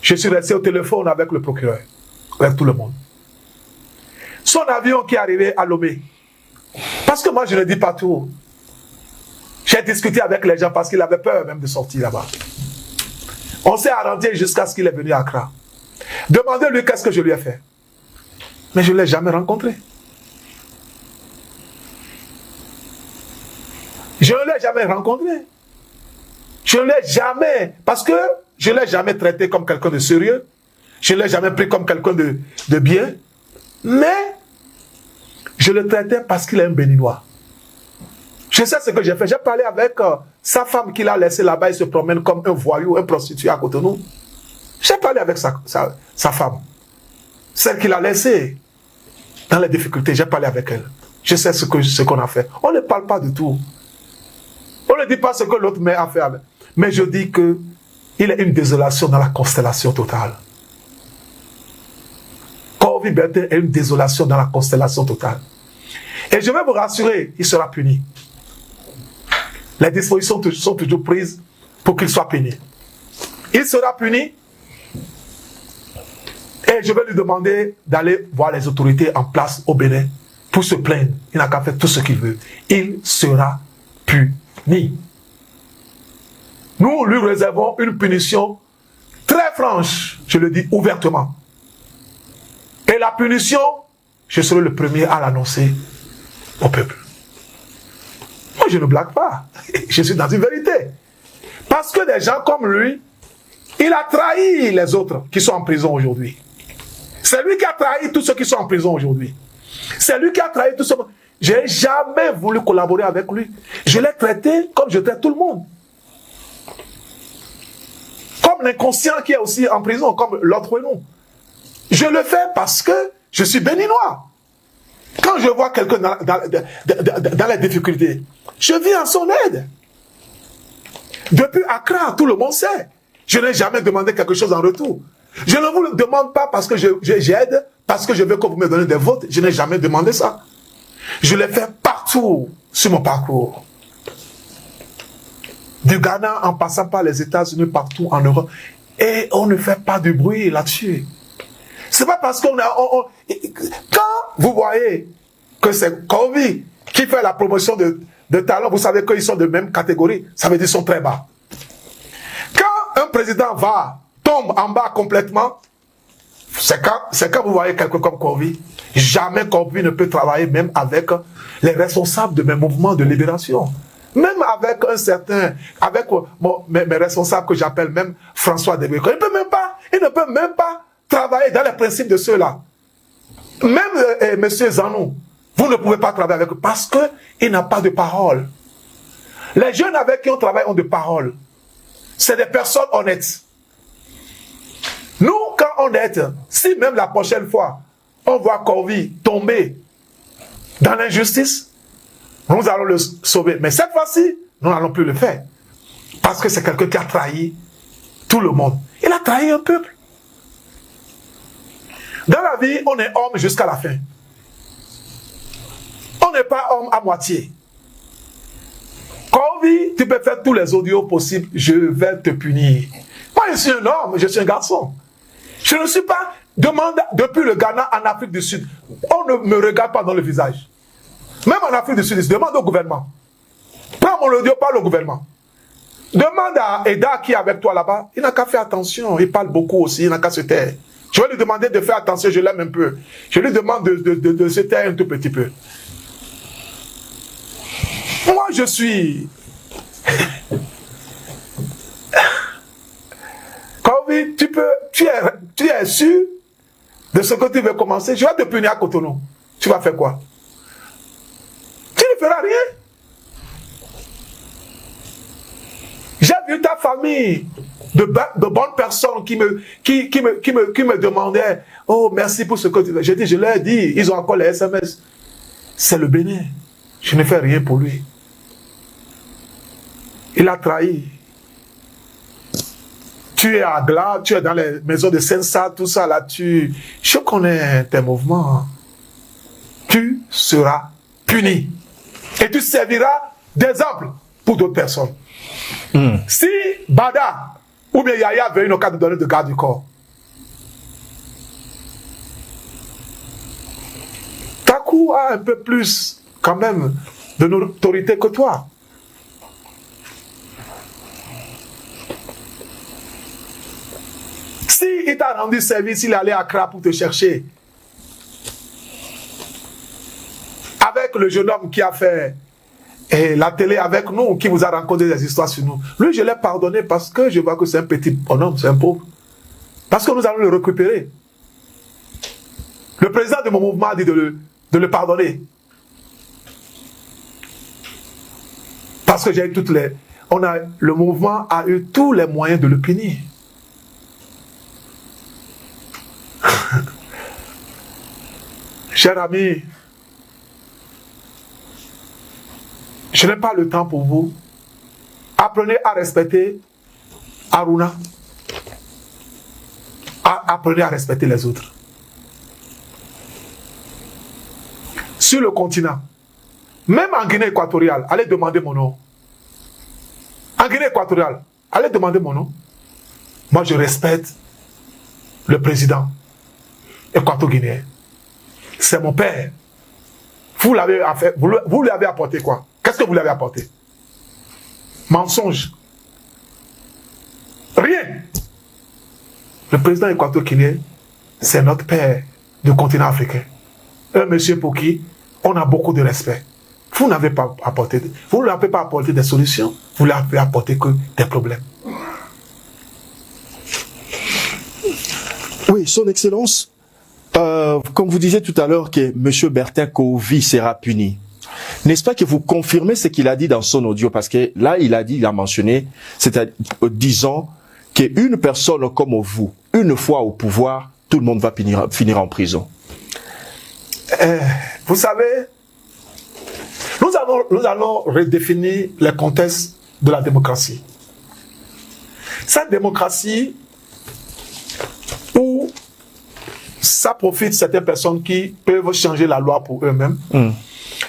Je suis resté au téléphone avec le procureur, avec tout le monde. Son avion qui est arrivé à Lomé. Parce que moi, je ne dis pas tout. J'ai discuté avec les gens parce qu'il avait peur même de sortir là-bas. On s'est arrangé jusqu'à ce qu'il est venu à Accra. Demandez-lui qu'est-ce que je lui ai fait. Mais je ne l'ai jamais rencontré. Je ne l'ai jamais rencontré. Je ne l'ai jamais, parce que je ne l'ai jamais traité comme quelqu'un de sérieux. Je ne l'ai jamais pris comme quelqu'un de bien. Mais je le traitais parce qu'il est un béninois. Je sais ce que j'ai fait. J'ai parlé avec sa femme qu'il a laissée là-bas. Il se promène comme un voyou, un prostitué à Cotonou. J'ai parlé avec sa femme. Celle qu'il a laissée dans les difficultés. J'ai parlé avec elle. Je sais ce qu'on a fait. On ne parle pas du tout. On ne dit pas ce que l'autre mère a fait avec. Mais je dis que il est une désolation dans la constellation totale. Corvi Bertin est une désolation dans la constellation totale. Et je vais vous rassurer, il sera puni. Les dispositions sont toujours prises pour qu'il soit puni. Il sera puni. Et je vais lui demander d'aller voir les autorités en place au Bénin pour se plaindre. Il n'a qu'à faire tout ce qu'il veut. Il sera puni. Nous lui réservons une punition très franche, je le dis ouvertement. Et la punition, je serai le premier à l'annoncer au peuple. Moi, je ne blague pas. Je suis dans une vérité. Parce que des gens comme lui, il a trahi les autres qui sont en prison aujourd'hui. C'est lui qui a trahi tous ceux qui sont en prison aujourd'hui. C'est lui qui a trahi tous ceux... Je n'ai jamais voulu collaborer avec lui. Je l'ai traité comme je traite tout le monde. Comme l'inconscient qui est aussi en prison, comme l'autre nous. Je le fais parce que je suis béninois. Quand je vois quelqu'un dans les difficultés, je viens en son aide. Depuis Accra, tout le monde sait. Je n'ai jamais demandé quelque chose en retour. Je ne vous le demande pas parce que j'aide, parce que je veux que vous me donnez des votes. Je n'ai jamais demandé ça. Je l'ai fait partout sur mon parcours. Du Ghana en passant par les États-Unis, partout en Europe. Et on ne fait pas de bruit là-dessus. C'est pas parce qu'on a... quand vous voyez que c'est Corvi qui fait la promotion de talents, vous savez qu'ils sont de même catégorie, ça veut dire qu'ils sont très bas. Quand un président tombe en bas complètement, c'est quand vous voyez quelqu'un comme Corvi, jamais Corvi ne peut travailler même avec les responsables de mes mouvements de libération. Même avec mes responsables que j'appelle même François Debéco. Il ne peut même pas travailler dans les principes de ceux-là. Même M. Zanou, vous ne pouvez pas travailler avec eux parce qu'il n'a pas de parole. Les jeunes avec qui on travaille ont de parole. C'est des personnes honnêtes. Nous, quand on est, si même la prochaine fois, on voit Corvi tomber dans l'injustice, nous allons le sauver. Mais cette fois-ci, nous n'allons plus le faire. Parce que c'est quelqu'un qui a trahi tout le monde. Il a trahi un peuple. Dans la vie, on est homme jusqu'à la fin. On n'est pas homme à moitié. Corvi, tu peux faire tous les audios possibles, je vais te punir. Moi, je suis un homme, je suis un garçon. Je ne suis pas... depuis le Ghana en Afrique du Sud, on ne me regarde pas dans le visage. Même en Afrique du Sud, je demande au gouvernement. Prends mon audio, parle au gouvernement. Demande à Eda qui est avec toi là-bas. Il n'a qu'à faire attention. Il parle beaucoup aussi, il n'a qu'à se taire. Je vais lui demander de faire attention, je l'aime un peu. Je lui demande de se taire un tout petit peu. Moi, je suis... Corvi, tu es sûr de ce que tu veux commencer? Je vais te punir à Cotonou. Tu vas faire quoi? Tu ne feras rien. J'ai vu ta famille de bonnes personnes qui me demandaient « Oh, merci pour ce que tu veux. » J'ai dit, je leur ai dit, ils ont encore les SMS. C'est le Bénin. Je ne fais rien pour lui. Il a trahi. Tu es à Glas, tu es dans les maisons de Sensa, tout ça là, je connais tes mouvements. Tu seras puni. Et tu serviras d'exemple pour d'autres personnes. Si Bada ou bien Yaya avait une occasion de donner de garde du corps, Koukou a un peu plus, quand même, de notoriété que toi. Si il t'a rendu service, il est allé à Accra pour te chercher. Avec le jeune homme qui a fait la télé avec nous, qui vous a raconté des histoires sur nous. Lui, je l'ai pardonné parce que je vois que c'est un petit bonhomme, c'est un pauvre. Parce que nous allons le récupérer. Le président de mon mouvement a dit de le pardonner. Parce que j'ai toutes les... le mouvement a eu tous les moyens de le punir. Cher ami, je n'ai pas le temps pour vous. Apprenez à respecter Aruna. Apprenez à respecter les autres. Sur le continent, même en Guinée équatoriale, allez demander mon nom. En Guinée équatoriale, allez demander mon nom. Moi, je respecte le président équato-guinéen. C'est mon père. Vous lui avez apporté quoi? Qu'est-ce que vous lui avez apporté? Mensonge. Rien. Le président équato-guinéen, c'est notre père du continent africain. Un monsieur pour qui on a beaucoup de respect. Vous n'avez pas apporté, vous ne l'avez pas apporté des solutions, vous n'avez apporté que des problèmes. Oui, Son Excellence, comme vous disiez tout à l'heure que M. Bertin Kovi sera puni. N'est-ce pas que vous confirmez ce qu'il a dit dans son audio? Parce que là, il a mentionné, c'est-à-dire, disant qu'une personne comme vous, une fois au pouvoir, tout le monde va finir en prison. Vous savez, nous allons redéfinir les contextes de la démocratie. Cette démocratie où ça profite certaines personnes qui peuvent changer la loi pour eux-mêmes.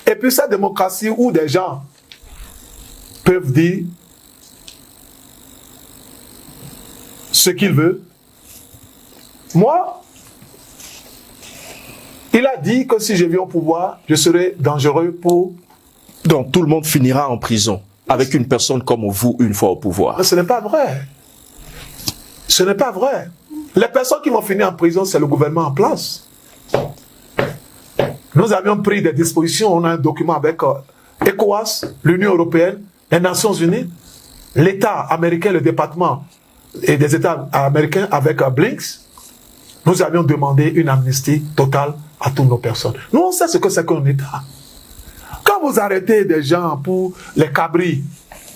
Et puis cette démocratie où des gens peuvent dire ce qu'ils veulent. Moi, il a dit que si je viens au pouvoir, je serai dangereux pour... Donc tout le monde finira en prison avec une personne comme vous une fois au pouvoir. Mais ce n'est pas vrai. Ce n'est pas vrai. Les personnes qui vont finir en prison, c'est le gouvernement en place. Nous avions pris des dispositions, on a un document avec ECOWAS, l'Union européenne, les Nations unies, l'État américain, le département et des États américains avec Blinks. Nous avions demandé une amnistie totale à toutes nos personnes. Nous, on sait ce que c'est qu'un État. Quand vous arrêtez des gens pour les cabris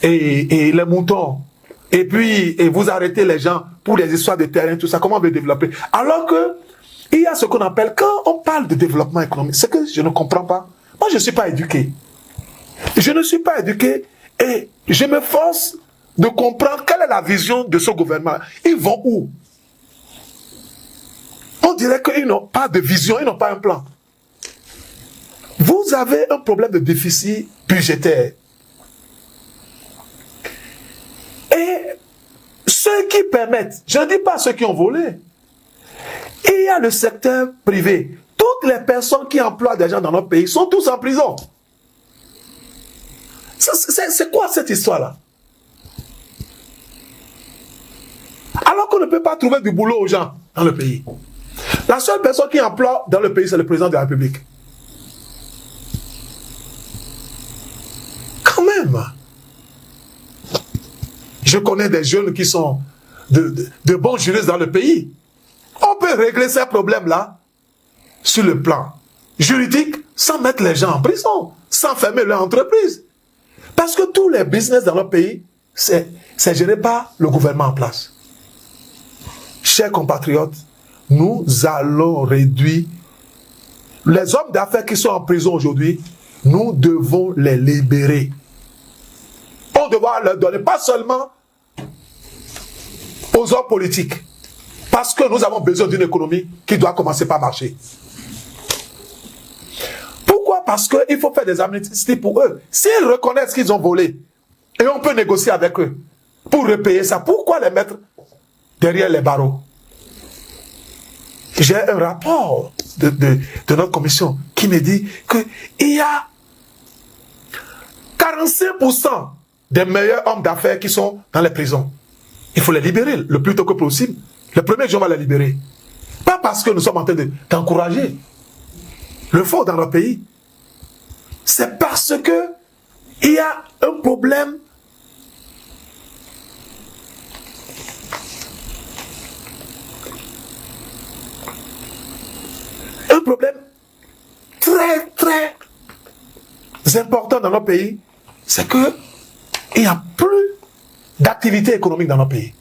et les moutons, et puis vous arrêtez les gens pour les histoires de terrain, tout ça, comment on veut développer? Alors que il y a ce qu'on appelle, quand on parle de développement économique, c'est que je ne comprends pas. Moi, je ne suis pas éduqué. Je ne suis pas éduqué et je me force de comprendre quelle est la vision de ce gouvernement. Ils vont où? On dirait qu'ils n'ont pas de vision, ils n'ont pas un plan. Vous avez un problème de déficit budgétaire. Et ceux qui permettent, je ne dis pas ceux qui ont volé, il y a le secteur privé. Toutes les personnes qui emploient des gens dans notre pays sont tous en prison. C'est quoi cette histoire-là? Alors qu'on ne peut pas trouver du boulot aux gens dans le pays. La seule personne qui emploie dans le pays, c'est le président de la République. Quand même. Je connais des jeunes qui sont de bons juristes dans le pays. On peut régler ces problèmes-là sur le plan juridique sans mettre les gens en prison, sans fermer leur entreprise. Parce que tous les business dans notre pays, c'est géré par le gouvernement en place. Chers compatriotes, nous allons réduire les hommes d'affaires qui sont en prison aujourd'hui. Nous devons les libérer. On doit leur donner pas seulement aux hommes politiques, parce que nous avons besoin d'une économie qui doit commencer par marcher. Pourquoi? Parce qu'il faut faire des amnisties pour eux. S'ils reconnaissent qu'ils ont volé, et on peut négocier avec eux pour repayer ça, pourquoi les mettre derrière les barreaux? J'ai un rapport de notre commission qui me dit qu'il y a 45% des meilleurs hommes d'affaires qui sont dans les prisons. Il faut les libérer le plus tôt que possible. Le 1er juin, on va les libérer. Pas parce que nous sommes en train d'encourager le faux dans notre pays. C'est parce que il y a un problème très, très important dans notre pays, c'est que il n'y a plus d'activité économique dans notre pays.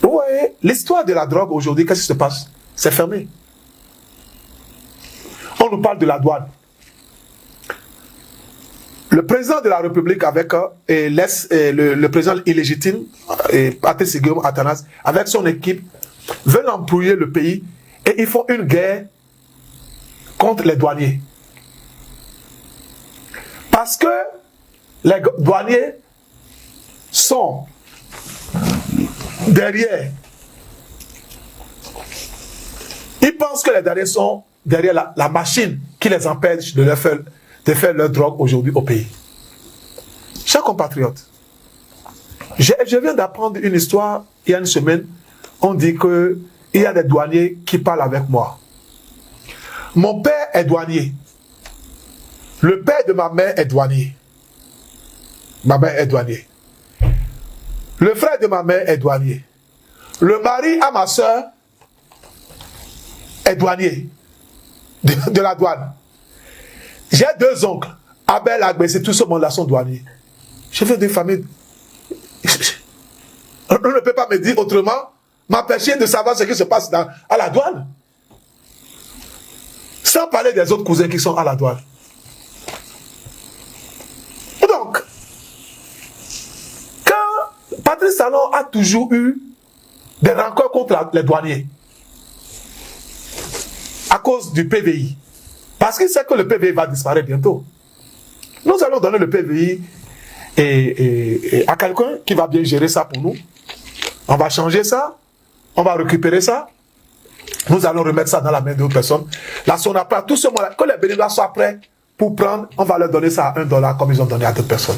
Vous voyez, l'histoire de la drogue aujourd'hui, qu'est-ce qui se passe? C'est fermé. On nous parle de la douane. Le président de la République avec le président illégitime, Patrice Guillaume Athanas, avec son équipe, veulent embrouiller le pays et ils font une guerre contre les douaniers. Parce que les douaniers sont derrière. Ils pensent que les douaniers sont derrière la machine qui les empêche de faire leur drogue aujourd'hui au pays. Chers compatriotes, je viens d'apprendre une histoire il y a une semaine. On dit qu'il y a des douaniers qui parlent avec moi. Mon père est douanier. Le père de ma mère est douanier. Ma mère est douanier. Le frère de ma mère est douanier. Le mari à ma soeur est douanier de la douane. J'ai 2 oncles. Abel, Agbessé, tout ce monde-là sont douaniers. Je viens d'une famille. On ne peut pas me dire autrement, m'empêcher de savoir ce qui se passe à la douane. Sans parler des autres cousins qui sont à la douane. Donc, quand Patrice Talon a toujours eu des rancœurs contre les douaniers, à cause du PVI, parce qu'il sait que le PVI va disparaître bientôt. Nous allons donner le PVI à quelqu'un qui va bien gérer ça pour nous. On va changer ça, on va récupérer ça, nous allons remettre ça dans la main d'autres personnes. La SONAPRA, tout ce monde-là, que les bénévoles soient prêts pour prendre, on va leur donner ça à $1 comme ils ont donné à d'autres personnes.